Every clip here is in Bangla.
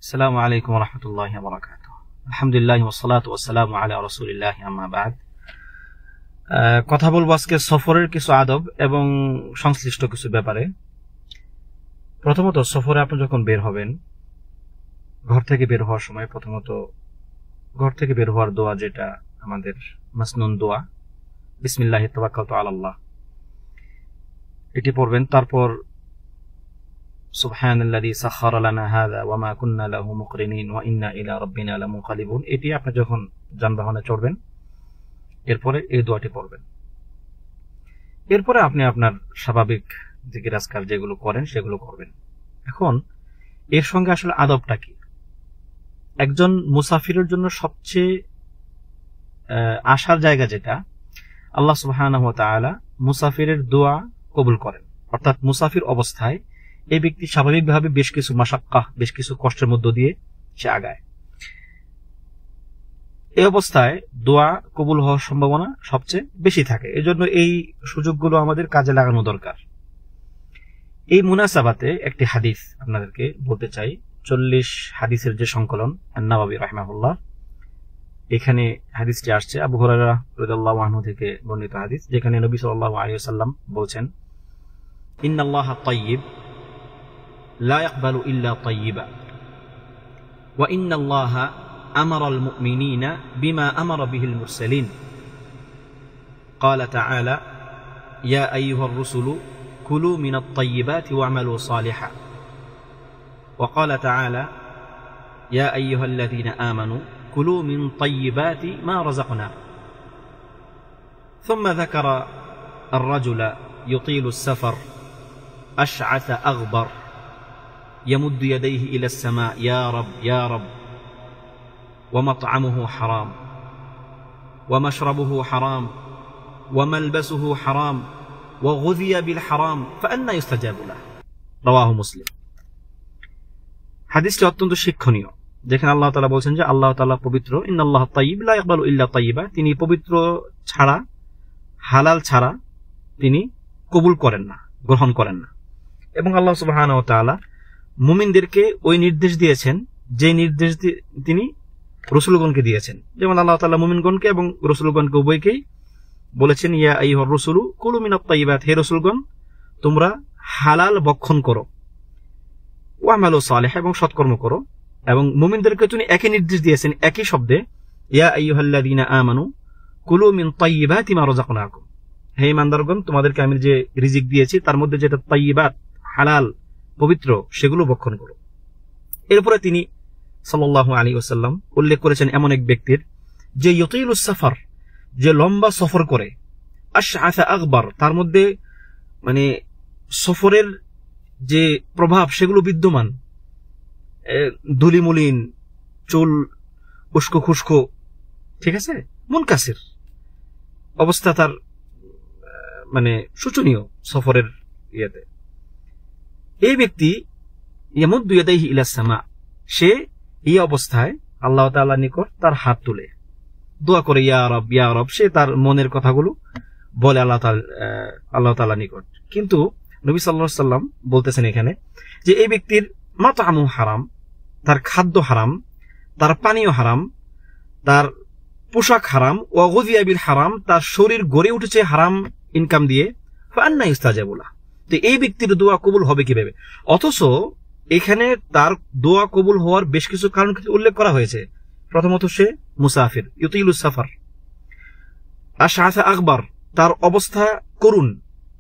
আসসালামু আলাইকুম ওয়া রাহমাতুল্লাহি ওয়া বারাকাতুহু। আলহামদুলিল্লাহ ওয়া সলাতু ওয়া সালামু আলা রাসূলিল্লাহ, আম্মা বা'দ। কথা বলবো আজকে সফরের কিছু আদব এবং সংশ্লিষ্ট কিছু ব্যাপারে। প্রথমত, সফরে আপনি যখন বের হবেন, ঘর থেকে বের হওয়ার সময় প্রথমত ঘর থেকে বের হওয়ার দোয়া, যেটা আমাদের মাসনুন দোয়া, বিসমিল্লাহি তাওয়াক্কালতু আলাল্লাহ, এটি পড়বেন। তারপর সুবহানাল্লাযী সাখারা লানা হাযা ওয়া মা কুন্না লাহু মুকরিনিন ওয়া ইন্না ইলা রাব্বিনা লামুনকালিবুন, এটি আপনি যখন যানবাহনে চড়বেন এরপরে এই দোয়াটি পড়বেন। এরপরে আপনি আপনার স্বাভাবিক জিকির আজকার যেগুলো করেন সেগুলো করবেন। এখন এর সঙ্গে আসলে আদবটা কি? একজন মুসাফিরের জন্য সবচেয়ে আসার জায়গা যেটা, আল্লাহ সুবহানাহু ওয়া তাআলা মুসাফিরের দোয়া কবুল করেন। অর্থাৎ মুসাফির অবস্থায় এই ব্যক্তি স্বাভাবিকভাবে বেশ কিছু মাশাক্কা, বেশ কিছু কষ্টের মধ্য দিয়ে সে আগায়। এই অবস্থায় দোয়া কবুল হওয়ার সম্ভাবনা সবচেয়ে বেশি থাকে। এজন্য এই সুযোগগুলো আমাদের কাজে লাগানো দরকার। এই মুনাসাবাতে একটি হাদিস আপনাদেরকে বলতে চাই। 40 হাদিসের যে সংকলন আন-নাওয়াবী রাহিমাহুল্লাহ, এখানে হাদিসটি আসছে আবু হুরায়রা রাদিয়াল্লাহু আনহু থেকে বর্ণিত হাদিস, যেখানে নবী সাল্লাল্লাহু আলাইহি ওয়াসাল্লাম বলছেন, ইন্নাল্লাহা তাইয়্যিব লা ইয়াকবালু ইল্লা তাইয়্যিবা ওয়া ইন্নাল্লাহা আমারাল মুমিনিনা বিমা আমারা বিহিল মুরসালিন ক্বালা তাআলা ইয়া আইয়ুহার রাসূলু কুলু মিনাত তাইয়্যিবাতি ওয়া'মালু সালিহান ওয়া ক্বালা তাআলা ইয়া আইয়ুহাল্লাযীনা আমানু কুলু মিন তাইয়্যিবাতি মা রাযাকনাকুম থুম্মা যাকারা আর-রাজুলা ইউতিলু আস-সাফার আশ'আথা আগবার يمد يديه إلى السماء يا رب يا رب ومطعمه حرام ومشربه حرام وملبسه حرام وغذي بالحرام فأنى يستجاب له رواه مسلم। হাদিসটি অত্যন্ত শিক্ষণীয়, যেখানে আল্লাহ তাআলা বলছেন যে আল্লাহ তাআলা পবিত্র, ইন্নাল্লাহা তাইয়্যিব লা ইয়াকবালু ইল্লা তাইয়্যিবা, তিনি পবিত্র ছাড়া, হালাল ছাড়া তিনি কবুল করেন না, গ্রহণ করেন না। এবং আল্লাহ সুবহানাহু ওয়া তাআলা মুমিনদেরকে ওই নির্দেশ দিয়েছেন যে নির্দেশ তিনি রাসূলগণকে দিয়েছেন। যেমন আল্লাহ তাআলা মুমিনগণকে এবং রাসূলগণকে উভয়কেই বলেছেন, ইয়া আইয়ুহার রাসূলু কুলু মিনাত তাইয়্যিবাত, হে রাসূলগণ তোমরা হালাল ভক্ষণ করো, ওয়া'মালু সালিহান, এবং সৎকর্ম করো। এবং মুমিনদেরকে তিনি একই নির্দেশ দিয়েছেন, একই শব্দে, ইয়া আইয়ুহাল্লাযীনা আমানু কুলু মিন তাইয়্যিবাতি মা রাযাকনাকুম, হে ঈমানদারগণ তোমাদেরকে আমি যে রিজিক দিয়েছি তার মধ্যে যেটা তাইয়্যিবাত, হালাল, পবিত্র, সেগুলো ভক্ষণ করো। এরপরে তিনি সাল্লাল্লাহু আলাইহি ওয়াসাল্লাম উল্লেখ করেছেন এমন এক ব্যক্তির যে ইউতিলুস সাফার, যে লম্বা সফর করে, আশআথা আগবার, তার মধ্যে মানে সফরের যে প্রভাব সেগুলো বিদ্যমান, ধুলিমলিন, চুল উস্কো খুস্কো, ঠিক আছে, মুনকাসির অবস্থা তার, মানে শোচনীয় সফরের ইয়েতে। এই ব্যক্তি ইয়ামুদ্দু ইয়াদাইহি ইলাস সামা, সে এই অবস্থায় আল্লাহ তাআলার নিকট তার হাত তুলে দোয়া করে, ইয়া রব ইয়া রব, সে তার মনের কথাগুলো বলে আল্লাহ তাআলার নিকট। কিন্তু নবী সাল্লাল্লাহু আলাইহি ওয়াসাল্লাম বলতেছেন এখানে যে এই ব্যক্তির মাতআমু হারাম, তার খাদ্য হারাম, তার পানীয় হারাম, তার পোশাক হারাম, ওয়া গুযিয়া বিল হারাম, তার শরীর গড়ে উঠেছে হারাম ইনকাম দিয়ে, ফাআন্না ইস্তাজাবু লাহু, তো এই ব্যক্তির দোয়া কবুল হবে কিভাবে? অথচ এখানে তার দোয়া কবুল হওয়ার বেশ কিছু কারণ উল্লেখ করা হয়েছে। প্রথমত সে মুসাফির, ইউতিলুস সাফার, আশআথা আগবার, তার অবস্থা করুণ,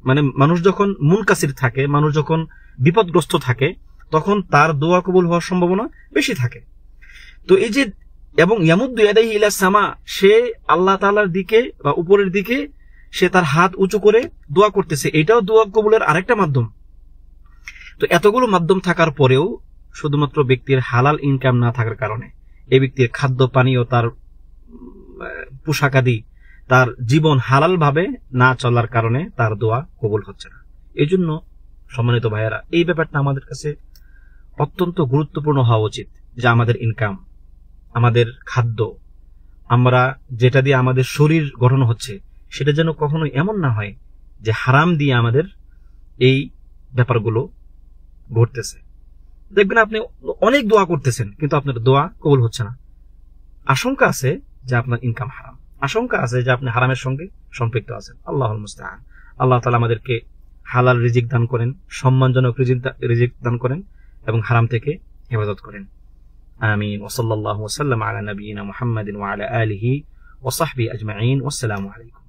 মানে মানুষ যখন মুনকাসির থাকে, মানুষ যখন বিপদগ্রস্ত থাকে, তখন তার দোয়া কবুল হওয়ার সম্ভাবনা বেশি থাকে। তো এই যে, এবং ইয়ামুদ্দু ইয়াদাইহি ইলাস সামা, সে আল্লাহ তাআলার দিকে বা উপরের দিকে সে তার হাত উঁচু করে দোয়া করতেছে, এটাও দোয়া কবুলের আরেকটা মাধ্যম। তো এতগুলো মাধ্যম থাকার পরেও শুধুমাত্র ব্যক্তির হালাল ইনকাম না থাকার কারণে, এই ব্যক্তির খাদ্য পানীয়, তার পোশাক আদি, তার জীবন হালাল ভাবে না চলার কারণে তার দোয়া কবুল হচ্ছে না। এই জন্য সম্মানিত ভাইয়েরা, এই ব্যাপারটা আমাদের কাছে অত্যন্ত গুরুত্বপূর্ণ হওয়া উচিত, যে আমাদের ইনকাম, আমাদের খাদ্য, আমরা যেটা দিয়ে আমাদের শরীর গঠন হচ্ছে, সেটা যেন কখনো এমন না হয় যে হারাম দিয়ে আমাদের এই ব্যাপারগুলো ঘটতেছে। দেখবেন আপনি অনেক দোয়া করতেছেন কিন্তু আপনার দোয়া কবুল হচ্ছে না। আশঙ্কা আছে যে আপনার ইনকাম হারাম, আশঙ্কা আছে যে আপনি হারামের সঙ্গে সম্পৃক্ত আছেন। আল্লাহুল মুস্তাআন। আল্লাহ তাআলা আমাদেরকে হালাল রিজিক দান করেন, সম্মানজনক রিজিক দান করেন এবং হারাম থেকে হেফাজত করেন। আমিন। ওয়া সাল্লাল্লাহু ওয়া সাল্লাম আলা নবিয়িনা মুহাম্মাদিন ওয়া আলা আলিহি ওয়া সাহবিহি আজমাইন। ওয়াসসালামু আলাইকুম।